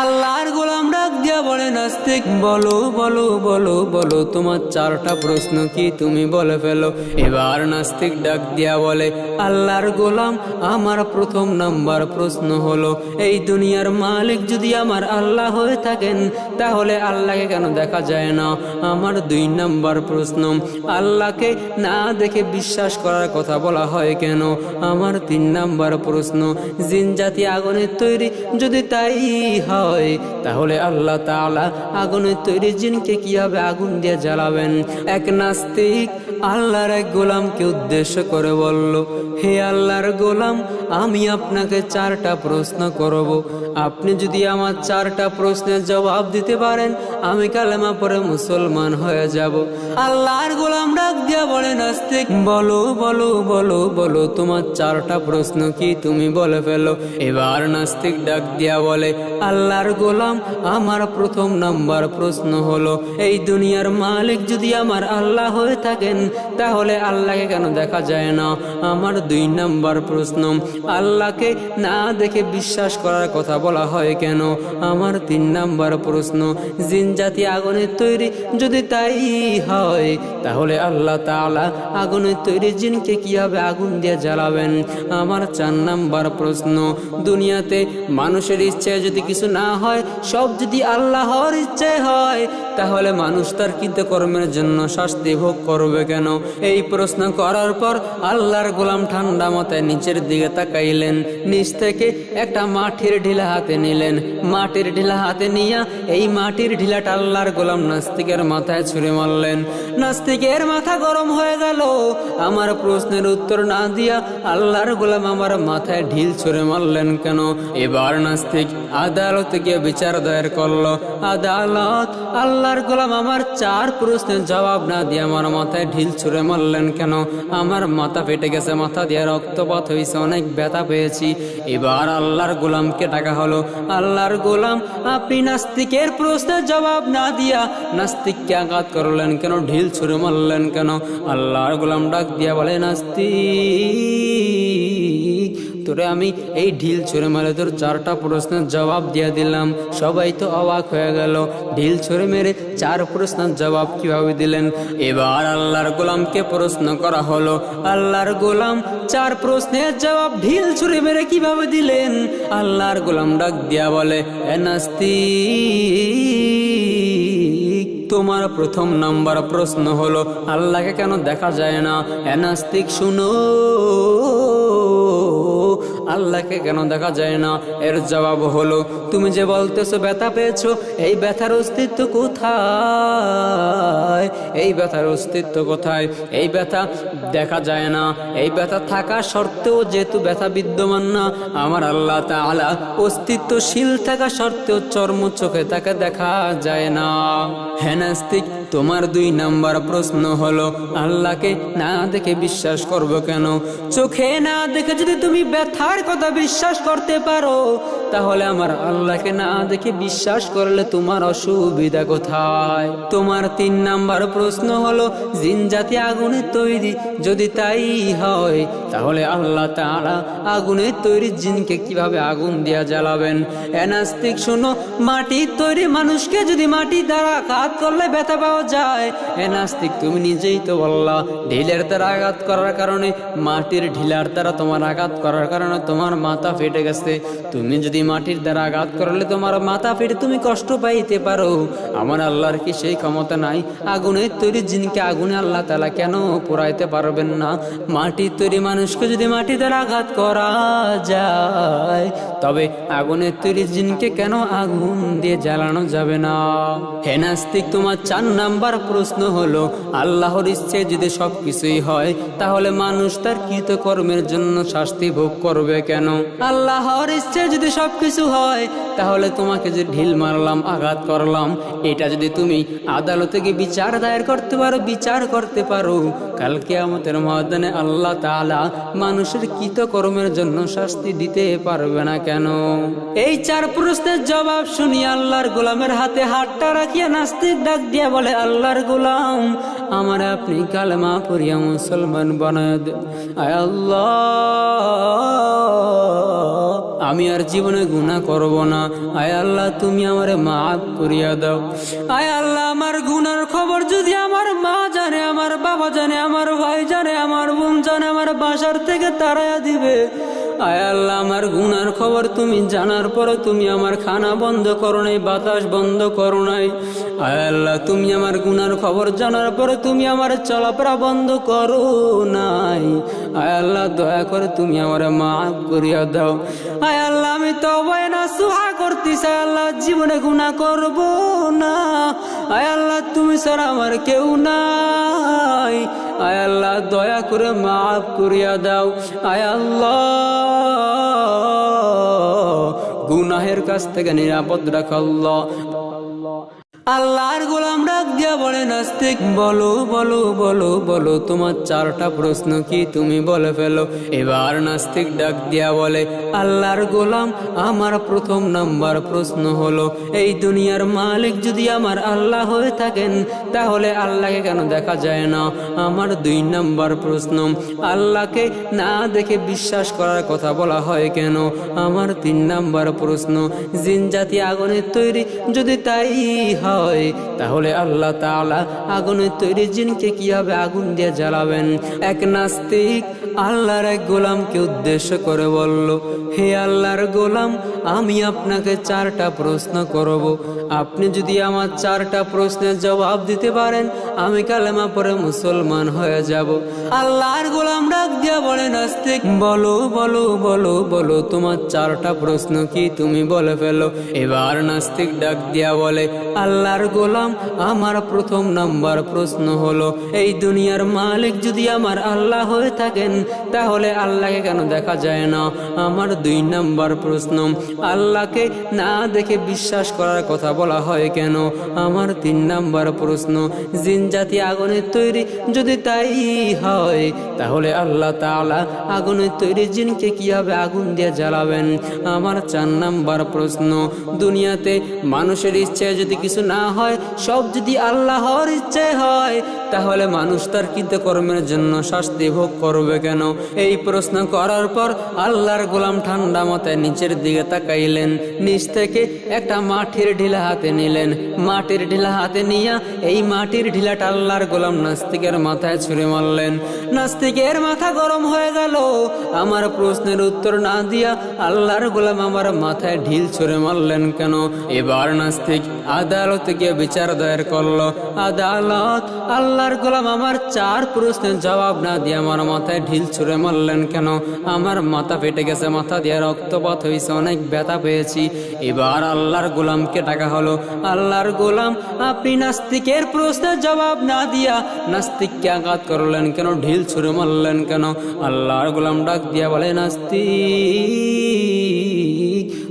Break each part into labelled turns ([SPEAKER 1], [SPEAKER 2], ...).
[SPEAKER 1] আল্লাহর গোলাম ডাক দিয়া বলে নাস্তিক, বলো বলো বলো বলো তোমার চারটা প্রশ্ন কি তুমি বলে ফেলো। এবার নাস্তিক ডাক দিয়া বলে, আল্লাহর গোলাম আমার প্রথম নাম্বার প্রশ্ন হলো, এই দুনিয়ার মালিক যদি আমার আল্লাহ হয়ে থাকেন তাহলে আল্লাহকে কেন দেখা যায় না। আমার 2 নাম্বার প্রশ্ন, আল্লাহকে না দেখে বিশ্বাস করার কথা বলা হয় কেন। আমার 3 নাম্বার প্রশ্ন, জিন জাতি আগুনের তৈরি, যদি তাই হয় তাহলে আল্লাহ তাআলা আগুনের তৈরি জিনকে কিভাবে আগুন দিয়ে জ্বালাবেন। এক নাস্তিক আল্লাহর এক গোলামকে উদ্দেশ্য করে বলল, হে আল্লাহর গোলাম, আমি আপনাকে 4টা প্রশ্ন করব, আপনি যদি আমার 4টা প্রশ্নের জবাব দিতে পারেন আমি কালেমা পড়ে মুসলমান হয়ে যাব। আল্লাহর গোলাম ডাক দিয়া বলে নাস্তিক, বলো বলো বলো বলো তোমার 4টা প্রশ্ন কি তুমি বলে ফেলো। এবার নাস্তিক ডাক দিয়া বলে, আল্লাহর গোলাম আমার প্রথম নাম্বার প্রশ্ন হলো, এই দুনিয়ার মালিক যদি আমার আল্লাহ হয়ে থাকেন তাহলে আল্লাহকে কেন দেখা যায় না। আমার 2 নাম্বার প্রশ্ন, আল্লাহকে না দেখে বিশ্বাস করার কথা বলা হয় কেন। আমার 3 নাম্বার প্রশ্ন, জিন জাতি আগুনের তৈরি, যদি তাই হয় তাহলে আল্লাহ তাআলা আগুনের তৈরি জিনকে কিভাবে আগুন দিয়ে জ্বালাবেন। আমার 4 নাম্বার প্রশ্ন, দুনিয়াতে মানুষের ইচ্ছে যদি কিছু না হয়, সব যদি আল্লাহর ইচ্ছে হয় তাহলে মানুষ তার কৃতকর্মের জন্য শাস্তি ভোগ করবে কেন। এই প্রশ্ন করার পর আল্লাহর গোলাম ঠান্ডা মাথায় নিচের দিকে তাকাইলেন, নিচ থেকে একটা মাটির ঢিলা হাতে নিলেন। মাটির ঢিলা হাতে নিয়ে এই মাটির ঢিলাটা আল্লাহর গোলাম নাস্তিকের মাথায় ছুঁড়ে মারলেন। নাস্তিকের মাথা গরম হয়ে গেল। আমার প্রশ্নের উত্তর না দিয়া আল্লাহর গোলাম আমার মাথায় ঢিল ছুঁড়ে মারলেন কেন। এবার নাস্তিক আদালতে গিয়ে বিচার দায়ের করলো। আদালত, আল্লাহর গোলাম আমার 4 প্রশ্নের জবাব না দিয়ে আমার মাথায় ঢিল ছুঁড়ে মারলেন কেন। আমার মাথা ফেটে গেছে, মাথা দিয়ে রক্তপাত হয়েছে, অনেক ব্যথা পেয়েছি। এবার আল্লাহর গোলামকে ডাকা হলো, আল্লাহর গোলাম আপনি নাস্তিকের প্রশ্নের জবাব না দিয়া নাস্তিককে আঘাত করলেন কেন, ঢিল ছুঁড়ে মারলেন কেন। আল্লাহর গোলাম ডাক দিয়া বলে, নাস্তিক তোরে আমি এই ঢিল ছুঁড়ে মেরে তোর 4টা প্রশ্নের জবাব দিয়ে দিলাম। সবাই তো অবাক হয়ে গেল, ঢিল ছুঁড়ে মেরে 4 প্রশ্নের জবাব কিভাবে দিলেন। এবার আল্লাহর গোলামকে প্রশ্ন করা হলো, আল্লাহর গোলাম 4 প্রশ্নের জবাব ঢিল ছুঁড়ে মেরে কিভাবে দিলেন। আল্লাহর গোলাম ডাক দিয়া বলে, এ নাস্তিক, তোমার প্রথম নাম্বার প্রশ্ন হলো আল্লাহকে কেন দেখা যায় না। এ নাস্তিক শুনো, আল্লাহকে কেন দেখা যায় না। এর জবাব হলো, তুমি যে বলতেছো ব্যথা পেয়েছো, এই ব্যথার অস্তিত্ব কোথায়, এই ব্যথার অস্তিত্ব কোথায়। এই ব্যথা দেখা যায় না, এই ব্যথা থাকা সত্ত্বেও যেহেতু ব্যথা বিদ্যমান না, আমার আল্লাহ তাআলা অস্তিত্বশীল থাকা সত্ত্বেও চর্ম চোখে তাকে দেখা যায় না। হ্যাঁ নাস্তিক, তোমার 2 নাম্বার প্রশ্ন হলো, আল্লাহকে না দেখে বিশ্বাস করবো কেন। চোখে না দেখে যদি তুমি ব্যথার কথা বিশ্বাস করতে পারো তাহলে আমার আল্লাহকে না দেখে বিশ্বাস করলে তোমার অসুবিধা কোথায়। তোমার 3 নাম্বার প্রশ্ন হলো, জিন জাতি আগুনের তৈরি, যদি তাই হয় তাহলে আল্লাহ তাআলা আগুনের তৈরি জিনকে কিভাবে আগুন দিয়া জ্বালাবেন। এ নাস্তিক শোনো, মাটির তৈরি মানুষকে যদি মাটি দ্বারা আঘাত করলে ব্যথা পাওয়া যায়। এ নাস্তিক, তুমি নিজেই তো বললা ঢিলের দ্বারা আঘাত করার কারণে, মাটির ঢিলার দ্বারা তোমার আঘাত করার কারণে তোমার মাথা ফেটে গেছে। তুমি যদি মাটির দ্বারা আঘাত করলে তোমার মাথা ফেটে তুমি কষ্ট পাইতে পারো। আমার আল্লাহর কি সেই ক্ষমতা নাই? আগুনের তৈরি জিনকে আগুনে আল্লাহ তাআলা কেন পোড়াইতে পারবেন না? মাটির তৈরি মানুষকে যদি মাটি দ্বারা আঘাত করা যায় তবে আগুনের তৈরি জিনকে কেন আগুন দিয়ে জ্বালানো যাবে না? হে নাস্তিক, তোমার 4 নাম্বার প্রশ্ন হলো, আল্লাহর ইচ্ছে যদি সবকিছুই হয় তাহলে মানুষ তার কৃতকর্মের জন্য শাস্তি ভোগ করবে কেন? আল্লাহর ইচ্ছে যদি সবকিছু হয় তাহলে তোমাকে যে ঢিল মারলাম, আঘাত করলাম, এটা যদি তুমি আদালতে গিয়ে বিচার দায়ের করতে পারো, বিচার করতে পারো, কাল কিয়ামতের ময়দানে আল্লাহ তাআলা মানুষের কৃতকর্মের জন্য শাস্তি দিতে পারবে না কেন? এই 4 প্রশ্নের জবাব শুনি আল্লাহর গোলামের হাতে হাতটা রাখিয়া নাস্তিক ডাক দিয়া বলে, আল্লাহর গোলাম আমার আপনি কালেমা পড়িয়া মুসলমান বানায় দেন। আয় আল্লাহ, আমি আর জীবনে গুনাহ করব না। আয় আল্লাহ তুমি আমারে মাফ করিয়া দাও। আয় আল্লাহ আমার গুনার খবর যদি আমার মা জানে, আমার বাবা জানে, আমার ভাই জানে, আমার বোন জানে, আমার বাসার থেকে তাড়াইয়া দিবে। আয় আল্লাহ আমার গুনার খবর তুমি জানার পরে তুমি আমার খানা বন্ধ করো নাই, বাতাস বন্ধ করো নাই। আয় আল্লাহ তুমি আমার গুনার খবর জানার পরে তুমি আমার চলাফেরা বন্ধ করো নাই। আয় আল্লাহ দয়া করে তুমি আমার মাফ করিয়া দাও। আয় আল্লাহ আমি তওবা নাসুহা করতেছি, আল্লাহ জীবনে গুনাহ করব না। আয় আল্লাহ তুমি ছাড়া আমার কেউ নাই। আয় আল্লাহ দয়া করে মাফ করিয়া দাও। আয় আল্লাহ গুনাহের কাছ থেকে নিরাপদ রাখ আল্লাহ। আল্লাহর গোলাম ডাক দিয়া বলে নাস্তিক বলো বলো বলো বলো তোমার চারটা প্রশ্ন কি তুমি বলে ফেলো। এবার নাস্তিক ডাক দিয়া বলে আল্লাহর গোলাম আমার প্রথম নাম্বার প্রশ্ন হলো, এই দুনিয়ার মালিক যদি আমার আল্লাহ হয়ে থাকেন তাহলে আল্লাহকে কেন দেখা যায় না? আমার 2 নাম্বার প্রশ্ন, আল্লাহকে না দেখে বিশ্বাস করার কথা বলা হয় কেন? আমার 3 নাম্বার প্রশ্ন, জিন জাতি আগুনের তৈরি, যদি তাই হয় তাহলে আল্লাহ তাআলা আগুনের তৈরি জিনকে কিভাবে আগুন দিয়ে জ্বালাবেন? এক নাস্তিক আল্লাহর এক গোলামকে উদ্দেশ্য করে বলল, হে আল্লাহর গোলাম আমি আপনাকে 4টা প্রশ্ন করব, আপনি যদি আমার 4টা প্রশ্নের জবাব দিতে পারেন আমি কালেমা পড়ে মুসলমান হয়ে যাব। আল্লাহর গোলাম ডাক দিয়া বলে নাস্তিক বলো বলো বলো বলো তোমার 4টা প্রশ্ন কি তুমি বলে ফেলো। এবার নাস্তিক ডাক দিয়া বলে আল্লাহর গোলাম আমার প্রথম নাম্বার প্রশ্ন হলো, এই দুনিয়ার মালিক যদি আমার আল্লাহ হয়ে থাকেন তাহলে আল্লাহকে কেন দেখা যায় না? আমার 2 নাম্বার প্রশ্ন, আল্লাহকে না দেখে বিশ্বাস করার কথা বলা হয় কেন? আমার 3 নাম্বার প্রশ্ন, জিন জাতি আগুনের তৈরি, যদি তাই হয় তাহলে আল্লাহ তাআলা আগুনের তৈরি জিনকে কিভাবে আগুন দিয়ে জ্বালাবেন? আমার 4 নাম্বার প্রশ্ন, দুনিয়াতে মানুষের ইচ্ছায় যদি কিছু না হয়, সব যদি আল্লাহর ইচ্ছায় হয় তাহলে মানুষ তার কৃতকর্মের জন্য শাস্তি ভোগ করবে কেন? এই প্রশ্ন করার পর আল্লাহর গোলাম ঠান্ডা মাথায় নিচের দিকে তাকাইলেন, নিচ থেকে একটা মাটির ঢিলা হাতে নিলেন। মাটির ঢিলা হাতে নিয়ে এই মাটির ঢিলাটা আল্লাহর গোলাম নাস্তিকের মাথায় ছুঁড়ে মারলেন। নাস্তিকের মাথা গরম হয়ে গেল। আমার প্রশ্নের উত্তর না দিয়া আল্লাহর গোলাম আমার মাথায় ঢিল ছুঁড়ে মারলেন কেন? এবার নাস্তিক আদালতে গিয়ে বিচার দায়ের করলো। আদালত, আল্লাহর গোলাম আমার 4 প্রশ্নের জবাব না দিয়ে আমার মাথায় ঢিল ছুঁড়ে মারলেন কেন? আমার মাথা ফেটে গেছে, মাথা দিয়ে রক্তপাত হয়েছে, অনেক ব্যথা পেয়েছি। এবার আল্লাহর গোলামকে ডাকা হলো। আল্লাহর গোলাম আপনি নাস্তিকের প্রশ্নের জবাব না দিয়া নাস্তিককে আঘাত করলেন কেন? ঢিল ছুঁড়ে মারলেন কেন? আল্লাহর গোলাম ডাক দিয়া বলে নাস্তিক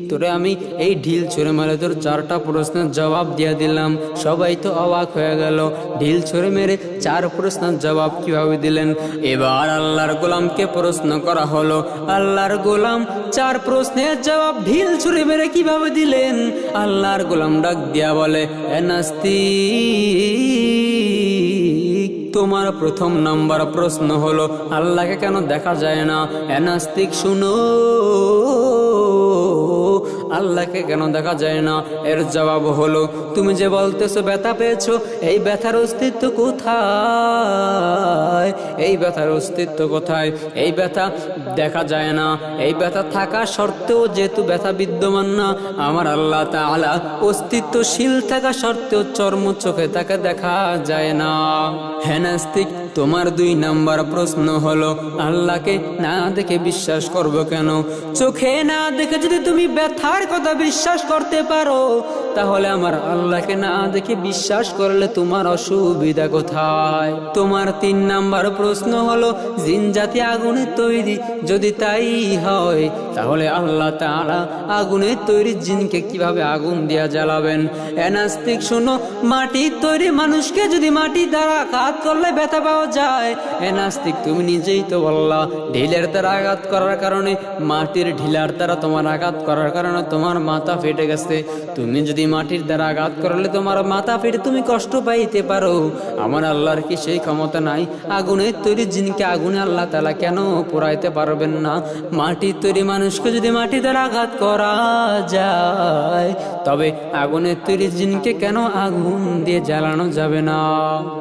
[SPEAKER 1] তোরে আমি এই ঢিল ছুঁড়ে মেরে তোর 4টা প্রশ্নের জবাব দিয়ে দিলাম। সবাই তো অবাক হয়ে গেল, ঢিল ছুঁড়ে মেরে 4 প্রশ্নের জবাব কিভাবে দিলেন? এবার আল্লাহর গোলামকে প্রশ্ন করা হলো, আল্লাহর গোলাম 4 প্রশ্নের জবাব ঢিল ছুঁড়ে মেরে কিভাবে দিলেন? আল্লাহর গোলাম ডাক দিয়া বলে এ নাস্তিক তোমার প্রথম নাম্বার প্রশ্ন হলো আল্লাহকে কেন দেখা যায় না? এ নাস্তিক শুনো, আল্লাহকে কেন দেখা যায় না? এর জবাব হলো তুমি যে বলতেছো ব্যথা পেয়েছো, এই ব্যথার অস্তিত্ব কোথায়? এই ব্যথার অস্তিত্ব কোথায়? এই ব্যথা দেখা যায় না। এই ব্যথা থাকা সত্ত্বেও যেহেতু ব্যথা বিদ্যমান না, আমার আল্লাহ তাআলা অস্তিত্বশীল থাকা সত্ত্বেও চর্ম চোখে তাকে দেখা যায় না। হ্যাঁ নাস্তিক তোমার 2 নাম্বার প্রশ্ন হলো আল্লাহকে না দেখে বিশ্বাস করব কেন? চোখে না দেখে যদি তুমি ব্যথার কথা বিশ্বাস করতে পারো তাহলে আমার আল্লাহকে না দেখে বিশ্বাস করলে তোমার অসুবিধা কোথায়? তোমার 3 নাম্বার প্রশ্ন হলো জিন জাতি আগুনের তৈরি, যদি তাই হয় তাহলে আল্লাহ তাআলা আগুনের তৈরি জিনকে কিভাবে আগুন দিয়া জ্বালাবেন? এ নাস্তিক শোনো, মাটির তৈরি মানুষকে যদি মাটি দ্বারা আঘাত করলে ব্যথা পাওয়া যায়। এ নাস্তিক, তুমি নিজেই তো বললা ঢিলের দ্বারা আঘাত করার কারণে, মাটির ঢিলার দ্বারা তোমার আঘাত করার কারণে তোমার মাথা ফেটে গেছে। তুমি যদি মাটির দ্বারা আঘাত করলে তোমার মাথা ফেটে তুমি কষ্ট পাইতে পারো, আমার আল্লাহর কি সেই ক্ষমতা নাই? আগুনের তৈরি জিনকে আগুনে আল্লাহ তাআলা কেন পোড়াইতে পারবেন না? মাটির তৈরি মানুষকে যদি মাটি দ্বারা আঘাত করা যায়, তবে আগুনের তৈরি জিনকে কেন আগুন দিয়ে জ্বালানো যাবে না?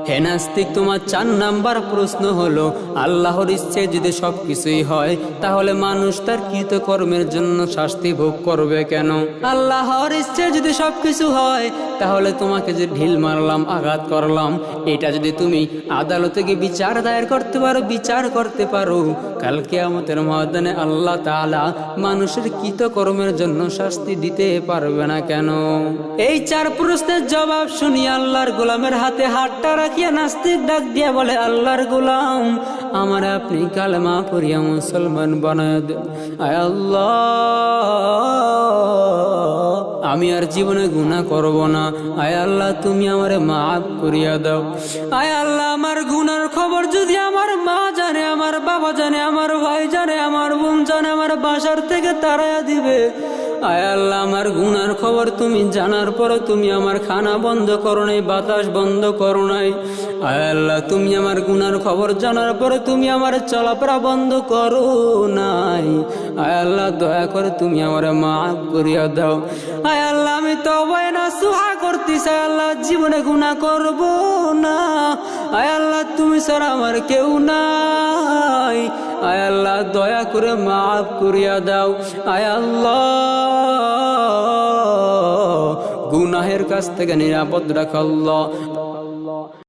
[SPEAKER 1] হে নাস্তিক, তোমার 4 নাম্বার প্রশ্ন হলো, আল্লাহর ইচ্ছে যদি সবকিছুই হয়, তাহলে মানুষ তার কৃতকর্মের জন্য শাস্তি ভোগ করবে কেন? আল্লাহর ইচ্ছে যদি সবকিছু হয়, তাহলে তোমাকে যে ঢিল মারলাম, আঘাত করলাম, এটা যদি তুমি আদালতে গিয়ে বিচার দায়ের করতে পারো, বিচার করতে পারো, কাল কিয়ামতের ময়দানে আল্লাহ তাআলা মানুষের কৃতকর্মের জন্য শাস্তি দিতে পারবে না কেন? এই 4 প্রশ্নের জবাব শুনি আল্লাহর গোলামের হাতে হাতটা রাখিয়া নাস্তিক ডাক দিয়া বলে, আল্লাহর গোলাম, আমার আপনি কালেমা পড়িয়া মুসলমান বানায় দেন। আয় আল্লাহ, আমি আর জীবনে গুনাহ করব না। আয় আল্লাহ, তুমি আমারে মাফ করিয়া দাও। আয় আল্লাহ, আমার গুনার খবর যদি আমার মা জানে, আমার বাবা জানে, আমার ভাই জানে, আমার বোন জানে, আমার বাসার থেকে তাড়াইয়া দিবে। আয় আল্লাহ, আমার গুনার খবর তুমি জানার পরে তুমি আমার খানা বন্ধ করো নাই, বাতাস বন্ধ করো নাই। আয় আল্লাহ, তুমি আমার গুনার খবর জানার পরে তুমি আমার চলাফেরা বন্ধ করো নাই। আয় আল্লাহ, দয়া করে তুমি আমার মাফ করিয়া দাও। আয় আল্লাহ, আমি তওবা নাসুহা করতেছি। আয় আল্লাহ, জীবনে গুনাহ করব না। আয় আল্লাহ, তুমি ছাড়া আমার কেউ নাই। আয় আল্লাহ, দয়া করে মাফ করিয়া দাও। আয় আল্লাহ, গুনাহের কাছ থেকে নিরাপদ রাখ আল্লাহ।